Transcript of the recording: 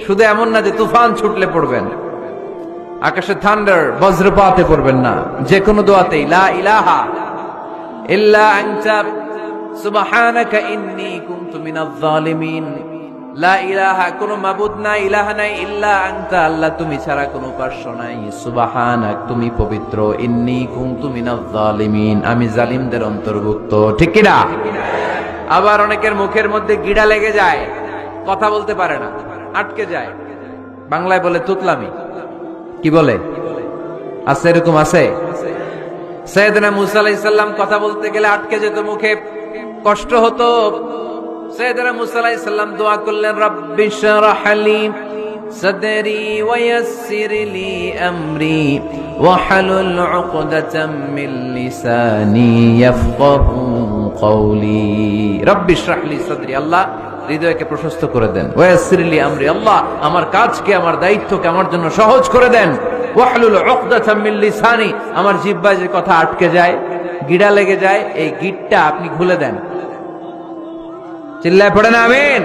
শুধু এমন না যে তুফান ছুটলে পড়বেন, আকাশে থান্ডার বজ্রপাতে পড়বেন না, যে কোনো দোয়াতেই লা ইলাহা ইল্লা আনতা সুবহানাকা ইন্নী কুনতু মিনাজ জালিমিন। লা ইলাহা, কোনো মাবুদ নাই, ইলাহা নাই, ইল্লা আনতা, আল্লাহ তুমি ছাড়া কোনো উপাস্য নাই, সুবহানাক তুমি পবিত্র, ইন্নী কুনতু মিনাজ জালিমিন আমি জালিমদের অন্তর্ভুক্ত। ঠিক কি না? আবার অনেকের মুখের মধ্যে গিড়া লেগে যায়, কথা বলতে পারে না, আটকে যায়, বাংলায় বলে তুতলামি। কি বলে? আছে, এরকম আছে। সাইয়েদনা মুসা আলাইহিস সালাম কথা বলতে গেলে আটকে যেত, মুখে কষ্ট হতো। সাইয়েদনা মুসা আলাইহিস সালাম দোয়া করলেন, রাব্বি শরহ লি সাদরি ওয়া ইয়াসসির লি আমরি ওয়াহলুল উকদাতাম মিন লিসানি ইয়াফকাহু কওলি। রাব্বি শরহ লি সাদরি, আল্লাহ হৃদয়কে প্রশস্ত করে দেন। ওয়া ইয়াসসির লি আমরি, আল্লাহ আমার কাজকে, আমার দায়িত্বকে আমার জন্য সহজ করে দেন। ওয়াহলুল উকদাতাম মিন লিসানি, আমার জিহ্বায় যে কথা আটকে যায়, গিড়া লেগে যায়, এই গিটটা আপনি খুলে দেন। চিল্লায় পড়েন আমিন।